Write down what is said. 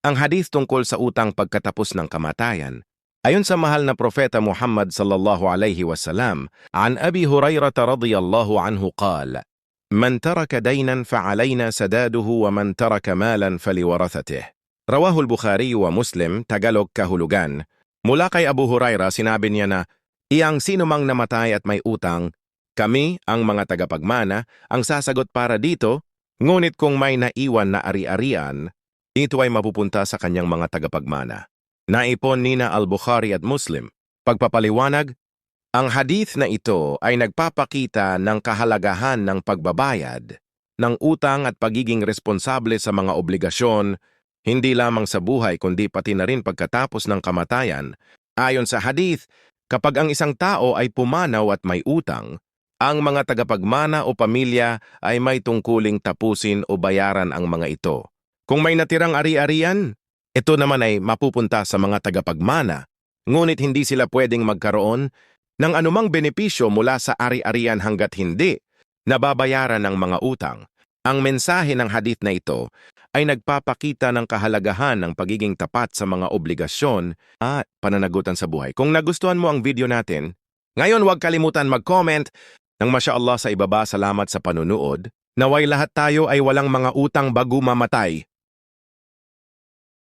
Ang hadith tungkol sa utang pagkatapos ng kamatayan. Ayon sa mahal na propeta Muhammad sallallahu alaihi wasallam, an Abi Hurairah radhiyallahu anhu qala, "Man taraka daynan fa'alayna sadaduhu wa man taraka malan faliwarathatih." Rawahul Bukhari wa Muslim, Tagalog kahulugan. Mula kay Abu Hurairah, sinabi niya na, "Iyang sino mang namatay at may utang, kami, ang mga tagapagmana, ang sasagot para dito, ngunit kung may naiwan na ari-arian, ito ay mapupunta sa kanyang mga tagapagmana." Naipon nina Al-Bukhari at Muslim. Pagpapaliwanag, ang hadith na ito ay nagpapakita ng kahalagahan ng pagbabayad, ng utang at pagiging responsable sa mga obligasyon, hindi lamang sa buhay kundi pati na rin pagkatapos ng kamatayan. Ayon sa hadith, kapag ang isang tao ay pumanaw at may utang, ang mga tagapagmana o pamilya ay may tungkuling tapusin o bayaran ang mga ito. Kung may natirang ari-arian, ito naman ay mapupunta sa mga tagapagmana, ngunit hindi sila pwedeng magkaroon ng anumang benepisyo mula sa ari-arian hanggat hindi nababayaran ng mga utang. Ang mensahe ng hadith na ito ay nagpapakita ng kahalagahan ng pagiging tapat sa mga obligasyon at pananagutan sa buhay. Kung nagustuhan mo ang video natin, ngayon huwag kalimutan mag-comment ng Masya Allah sa ibaba. Salamat sa panunood. Naway lahat tayo ay walang mga utang bago mamatay.